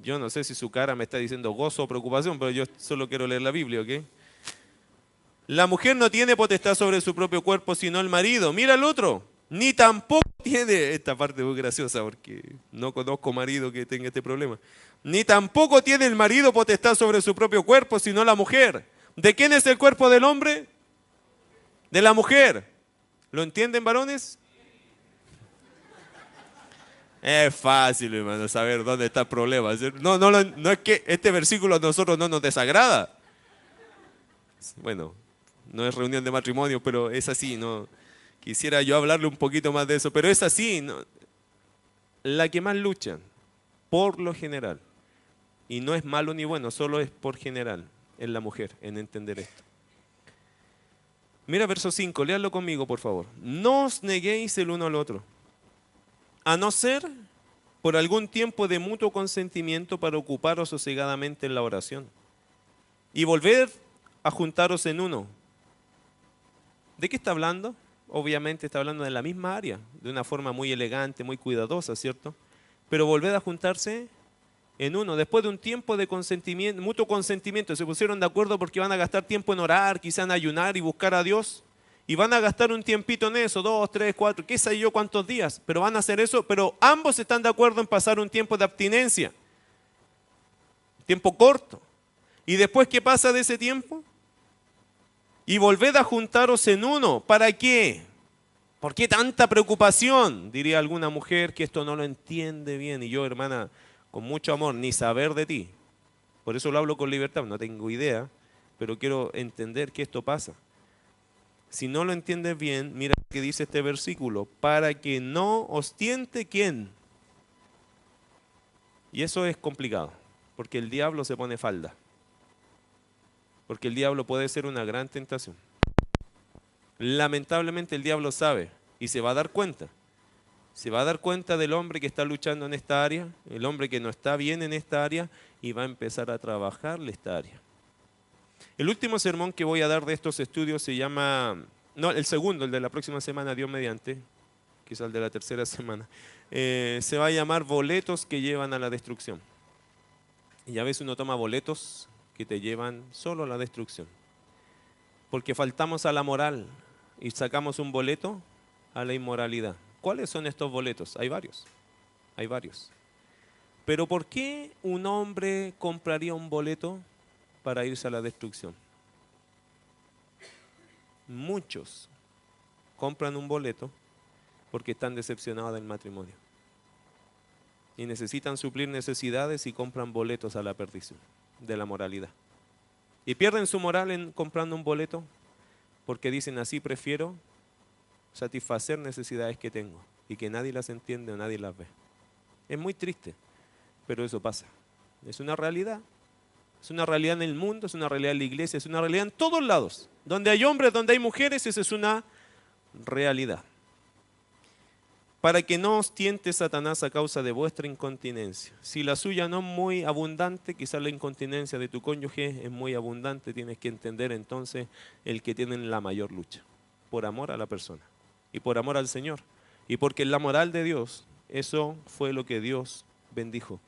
Yo no sé si su cara me está diciendo gozo o preocupación, pero yo solo quiero leer la Biblia, ¿ok? La mujer no tiene potestad sobre su propio cuerpo, sino el marido. Mira el otro. Ni tampoco tiene, esta parte es muy graciosa porque no conozco marido que tenga este problema. Ni tampoco tiene el marido potestad sobre su propio cuerpo, sino la mujer. ¿De quién es el cuerpo del hombre? De la mujer. ¿Lo entienden, varones? Es fácil, hermano, saber dónde está el problema. No es que este versículo a nosotros no nos desagrada. Bueno, no es reunión de matrimonio, pero es así, ¿no? Quisiera yo hablarle un poquito más de eso, pero es así, ¿no? La que más lucha, por lo general, y no es malo ni bueno, solo es por general, es la mujer, en entender esto. Mira verso 5, léalo conmigo, por favor. No os neguéis el uno al otro, a no ser por algún tiempo de mutuo consentimiento para ocuparos sosegadamente en la oración y volver a juntaros en uno. ¿De qué está hablando? Obviamente está hablando de la misma área, de una forma muy elegante, muy cuidadosa, ¿cierto? Pero volver a juntarse en uno, después de un tiempo de consentimiento, mutuo consentimiento, se pusieron de acuerdo porque van a gastar tiempo en orar, quizá en ayunar y buscar a Dios, y van a gastar un tiempito en eso, 2, 3, 4, qué sé yo cuántos días, pero van a hacer eso, pero ambos están de acuerdo en pasar un tiempo de abstinencia, tiempo corto. ¿Y después qué pasa de ese tiempo? Y volved a juntaros en uno. ¿Para qué? ¿Por qué tanta preocupación? Diría alguna mujer que esto no lo entiende bien. Y yo, hermana, con mucho amor, ni saber de ti. Por eso lo hablo con libertad, no tengo idea, pero quiero entender que esto pasa. Si no lo entiendes bien, mira lo que dice este versículo. Para que no os tiente ¿quién? Y eso es complicado, porque el diablo se pone falda. Porque el diablo puede ser una gran tentación. Lamentablemente el diablo sabe y se va a dar cuenta. Se va a dar cuenta del hombre que está luchando en esta área, el hombre que no está bien en esta área y va a empezar a trabajarle esta área. El último sermón que voy a dar de estos estudios se llama, no, el segundo, el de la próxima semana, Dios mediante, quizá el de la tercera semana, se va a llamar boletos que llevan a la destrucción. Y a veces uno toma boletos que te llevan solo a la destrucción. Porque faltamos a la moral y sacamos un boleto a la inmoralidad. ¿Cuáles son estos boletos? Hay varios. Hay varios. Pero ¿por qué un hombre compraría un boleto para irse a la destrucción? Muchos compran un boleto porque están decepcionados del matrimonio y necesitan suplir necesidades y compran boletos a la perdición de la moralidad. Y pierden su moral comprando un boleto porque dicen así prefiero satisfacer necesidades que tengo y que nadie las entiende o nadie las ve. Es muy triste, pero eso pasa. Es una realidad. Es una realidad en el mundo, es una realidad en la iglesia, es una realidad en todos lados. Donde hay hombres, donde hay mujeres, esa es una realidad. Para que no os tiente Satanás a causa de vuestra incontinencia. Si la suya no es muy abundante, quizás la incontinencia de tu cónyuge es muy abundante, tienes que entender entonces el que tiene la mayor lucha. Por amor a la persona y por amor al Señor. Y porque en la moral de Dios, eso fue lo que Dios bendijo.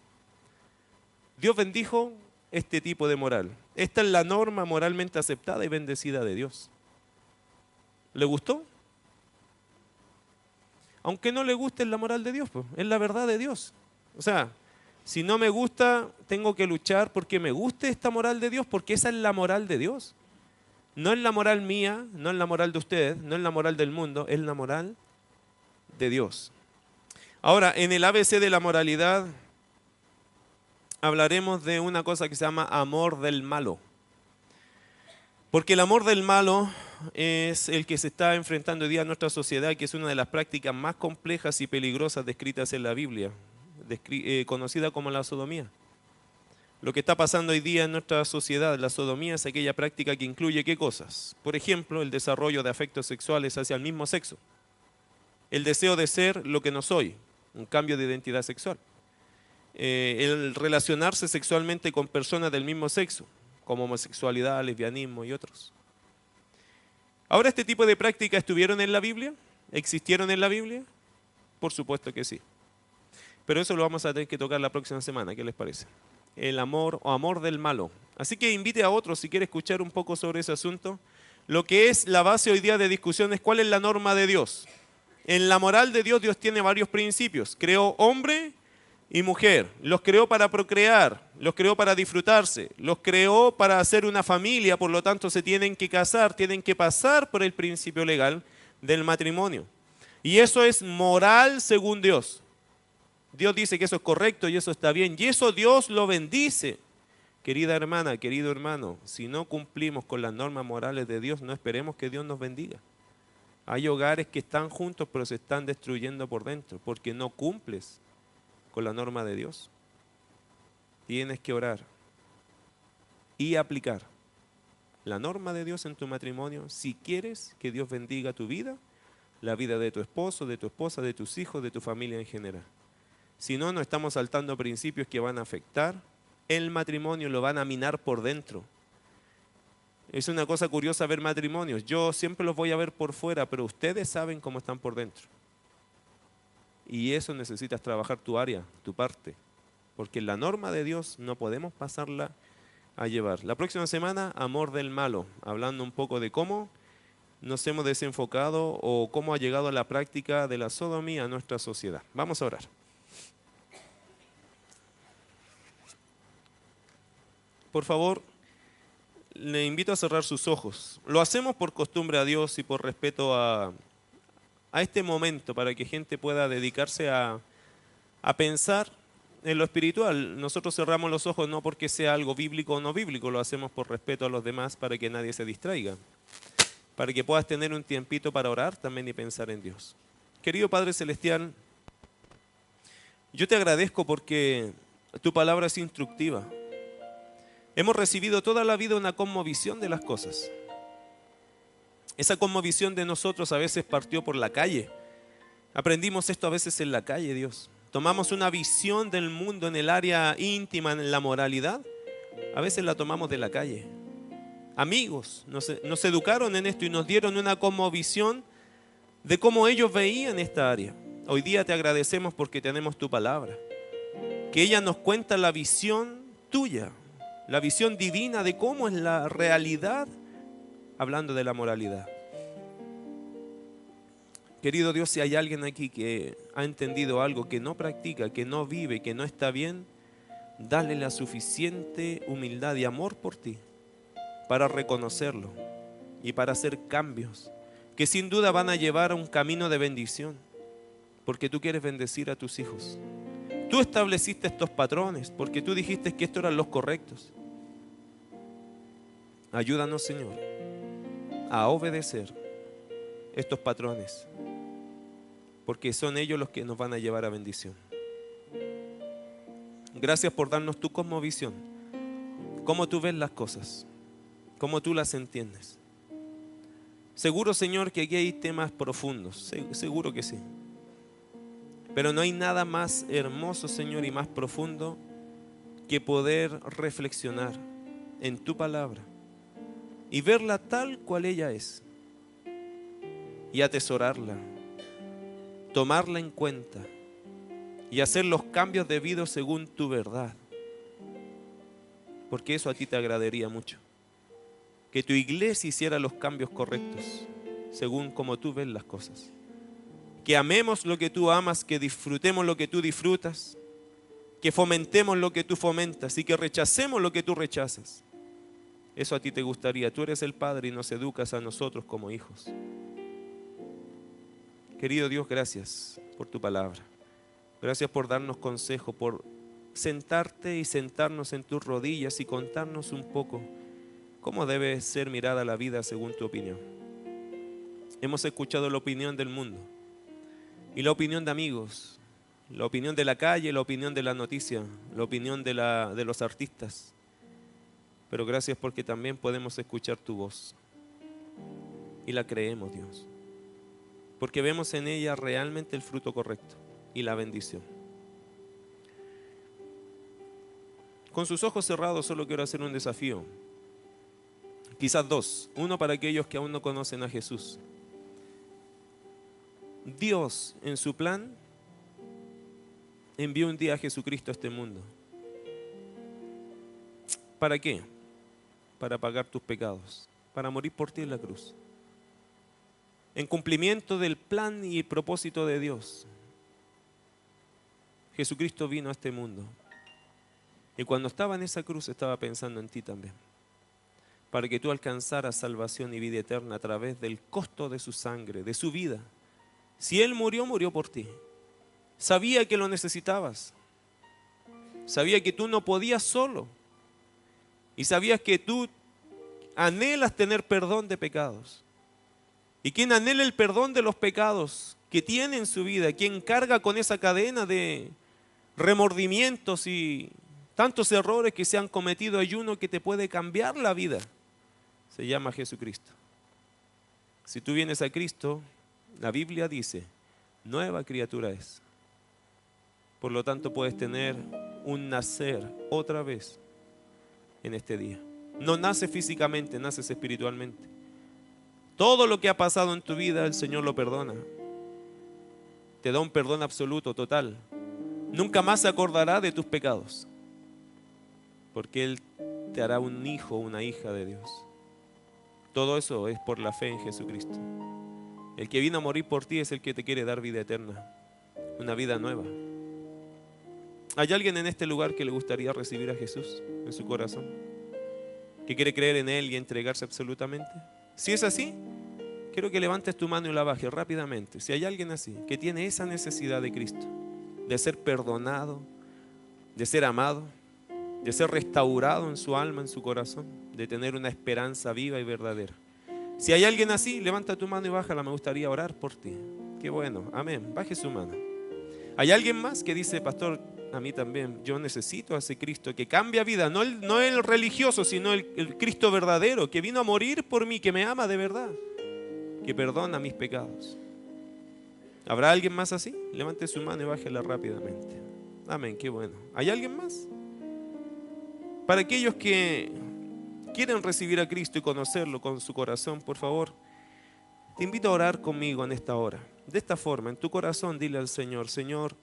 Dios bendijo este tipo de moral. Esta es la norma moralmente aceptada y bendecida de Dios. ¿Le gustó? Aunque no le guste, es la moral de Dios, pues, es la verdad de Dios. O sea, si no me gusta, tengo que luchar porque me guste esta moral de Dios, porque esa es la moral de Dios. No es la moral mía, no es la moral de ustedes, no es la moral del mundo, es la moral de Dios. Ahora, en el ABC de la moralidad, hablaremos de una cosa que se llama amor del malo. Porque el amor del malo es el que se está enfrentando hoy día en nuestra sociedad, que es una de las prácticas más complejas y peligrosas descritas en la Biblia, conocida como la sodomía. Lo que está pasando hoy día en nuestra sociedad, la sodomía, es aquella práctica que incluye ¿qué cosas? Por ejemplo, el desarrollo de afectos sexuales hacia el mismo sexo. El deseo de ser lo que no soy, un cambio de identidad sexual. El relacionarse sexualmente con personas del mismo sexo, como homosexualidad, lesbianismo y otros. Ahora, ¿este tipo de prácticas estuvieron en la Biblia? ¿Existieron en la Biblia? Por supuesto que sí. Pero eso lo vamos a tener que tocar la próxima semana, ¿qué les parece? El amor o amor del malo. Así que invite a otros si quiere escuchar un poco sobre ese asunto. Lo que es la base hoy día de discusión es cuál es la norma de Dios. En la moral de Dios, Dios tiene varios principios. Creó hombre y mujer, los creó para procrear, los creó para disfrutarse, los creó para hacer una familia, por lo tanto se tienen que casar, tienen que pasar por el principio legal del matrimonio. Y eso es moral según Dios. Dios dice que eso es correcto y eso está bien, y eso Dios lo bendice. Querida hermana, querido hermano, si no cumplimos con las normas morales de Dios, no esperemos que Dios nos bendiga. Hay hogares que están juntos pero se están destruyendo por dentro porque no cumples con la norma de Dios. Tienes que orar y aplicar la norma de Dios en tu matrimonio si quieres que Dios bendiga tu vida, la vida de tu esposo, de tu esposa, de tus hijos, de tu familia en general. Si no, no estamos saltando principios que van a afectar el matrimonio, lo van a minar por dentro. Es una cosa curiosa ver matrimonios. Yo siempre los voy a ver por fuera, pero ustedes saben cómo están por dentro. Y eso necesitas trabajar tu área, tu parte. Porque la norma de Dios no podemos pasarla a llevar. La próxima semana, amor del malo, hablando un poco de cómo nos hemos desenfocado o cómo ha llegado la práctica de la sodomía a nuestra sociedad. Vamos a orar. Por favor, le invito a cerrar sus ojos. Lo hacemos por costumbre a Dios y por respeto a este momento para que gente pueda dedicarse a pensar en lo espiritual. Nosotros cerramos los ojos no porque sea algo bíblico o no bíblico, lo hacemos por respeto a los demás para que nadie se distraiga, para que puedas tener un tiempito para orar también y pensar en Dios. Querido Padre Celestial, yo te agradezco porque tu palabra es instructiva. Hemos recibido toda la vida una cosmovisión de las cosas. Esa cosmovisión de nosotros a veces partió por la calle. Aprendimos esto a veces en la calle, Dios. Tomamos una visión del mundo en el área íntima, en la moralidad. A veces la tomamos de la calle. Amigos nos educaron en esto y nos dieron una cosmovisión de cómo ellos veían esta área. Hoy día te agradecemos porque tenemos tu palabra. Que ella nos cuenta la visión tuya, la visión divina de cómo es la realidad, hablando de la moralidad. Querido Dios, si hay alguien aquí que ha entendido algo, que no practica, que no vive, que no está bien, dale la suficiente humildad y amor por ti para reconocerlo y para hacer cambios que sin duda van a llevar a un camino de bendición, porque tú quieres bendecir a tus hijos. Tú estableciste estos patrones porque tú dijiste que estos eran los correctos. Ayúdanos, Señor, a obedecer estos patrones, porque son ellos los que nos van a llevar a bendición. Gracias por darnos tu cosmovisión, cómo tú ves las cosas, cómo tú las entiendes. Seguro, Señor, que aquí hay temas profundos, seguro que sí. Pero no hay nada más hermoso, Señor, y más profundo que poder reflexionar en tu palabra y verla tal cual ella es y atesorarla, tomarla en cuenta y hacer los cambios debidos según tu verdad, porque eso a ti te agradaría mucho, que tu iglesia hiciera los cambios correctos según como tú ves las cosas, que amemos lo que tú amas, que disfrutemos lo que tú disfrutas, que fomentemos lo que tú fomentas y que rechacemos lo que tú rechazas. Eso a ti te gustaría. Tú eres el Padre y nos educas a nosotros como hijos. Querido Dios, gracias por tu palabra. Gracias por darnos consejo, por sentarte y sentarnos en tus rodillas y contarnos un poco cómo debe ser mirada la vida según tu opinión. Hemos escuchado la opinión del mundo y la opinión de amigos, la opinión de la calle, la opinión de la noticia, la opinión de los artistas. Pero gracias porque también podemos escuchar tu voz y la creemos, Dios, porque vemos en ella realmente el fruto correcto y la bendición. Con sus ojos cerrados solo quiero hacer un desafío, quizás dos. Uno para aquellos que aún no conocen a Jesús. Dios en su plan envió un día a Jesucristo a este mundo. ¿Para qué? Para pagar tus pecados, para morir por ti en la cruz, en cumplimiento del plan y propósito de Dios. Jesucristo vino a este mundo y cuando estaba en esa cruz estaba pensando en ti también, para que tú alcanzaras salvación y vida eterna a través del costo de su sangre, de su vida. Si Él murió, murió por ti. Sabía que lo necesitabas, sabía que tú no podías solo y sabías que tú anhelas tener perdón de pecados. Y quien anhela el perdón de los pecados que tiene en su vida, quien carga con esa cadena de remordimientos y tantos errores que se han cometido, hay uno que te puede cambiar la vida. Se llama Jesucristo. Si tú vienes a Cristo, la Biblia dice, nueva criatura es. Por lo tanto, puedes tener un nacer otra vez en este día. No naces físicamente, naces espiritualmente. Todo lo que ha pasado en tu vida, el Señor lo perdona. Te da un perdón absoluto, total. Nunca más se acordará de tus pecados, porque Él te hará un hijo o una hija de Dios. Todo eso es por la fe en Jesucristo. El que vino a morir por ti es el que te quiere dar vida eterna, una vida nueva. ¿Hay alguien en este lugar que le gustaría recibir a Jesús en su corazón? ¿Que quiere creer en Él y entregarse absolutamente? Si es así, quiero que levantes tu mano y la bajes rápidamente. Si hay alguien así, que tiene esa necesidad de Cristo, de ser perdonado, de ser amado, de ser restaurado en su alma, en su corazón, de tener una esperanza viva y verdadera. Si hay alguien así, levanta tu mano y bájala, me gustaría orar por ti. Qué bueno, amén, baje su mano. ¿Hay alguien más que dice, pastor, a mí también, yo necesito a ese Cristo que cambia vida, no el religioso, sino el Cristo verdadero, que vino a morir por mí, que me ama de verdad, que perdona mis pecados? ¿Habrá alguien más así? Levante su mano y bájela rápidamente. Amén, qué bueno. ¿Hay alguien más? Para aquellos que quieren recibir a Cristo y conocerlo con su corazón, por favor, te invito a orar conmigo en esta hora. De esta forma, en tu corazón, dile al Señor, Señor,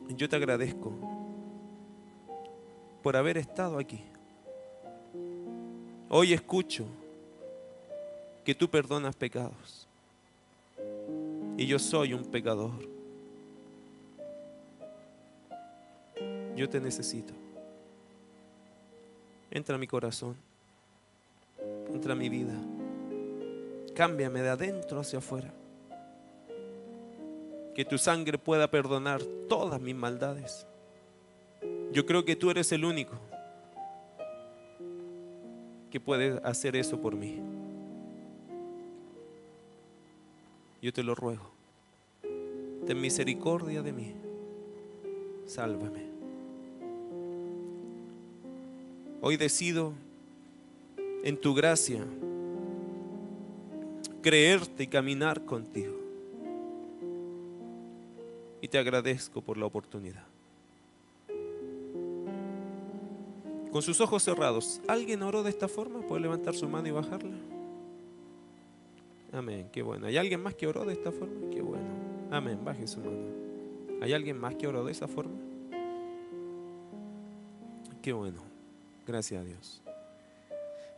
yo te agradezco por haber estado aquí. Hoy escucho que tú perdonas pecados. Y yo soy un pecador. Yo te necesito. Entra a mi corazón. Entra a mi vida. Cámbiame de adentro hacia afuera. Que tu sangre pueda perdonar todas mis maldades. Yo creo que tú eres el único que puede hacer eso por mí. Yo te lo ruego. Ten misericordia de mí. Sálvame. Hoy decido en tu gracia creerte y caminar contigo. Y te agradezco por la oportunidad. Con sus ojos cerrados, ¿alguien oró de esta forma? ¿Puede levantar su mano y bajarla? Amén, qué bueno. ¿Hay alguien más que oró de esta forma? Qué bueno. Amén, baje su mano. ¿Hay alguien más que oró de esa forma? Qué bueno. Gracias a Dios.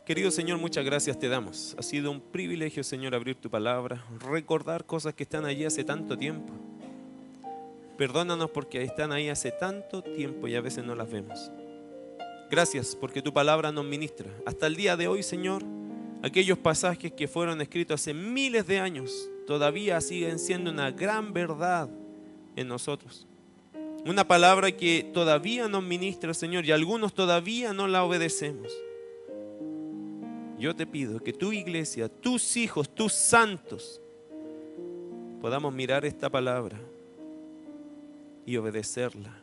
Querido Señor, muchas gracias te damos. Ha sido un privilegio, Señor, abrir tu palabra, recordar cosas que están allí hace tanto tiempo. Perdónanos porque están ahí hace tanto tiempo y a veces no las vemos. Gracias porque tu palabra nos ministra. Hasta el día de hoy, Señor, aquellos pasajes que fueron escritos hace miles de años todavía siguen siendo una gran verdad en nosotros. Una palabra que todavía nos ministra, Señor, y algunos todavía no la obedecemos. Yo te pido que tu iglesia, tus hijos, tus santos, podamos mirar esta palabra y obedecerla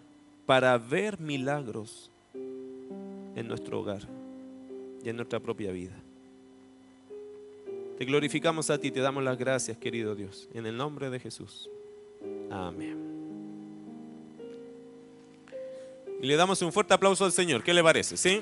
para ver milagros en nuestro hogar y en nuestra propia vida. Te glorificamos a ti, te damos las gracias, querido Dios, en el nombre de Jesús. Amén. Y le damos un fuerte aplauso al Señor. ¿Qué le parece? ¿Sí?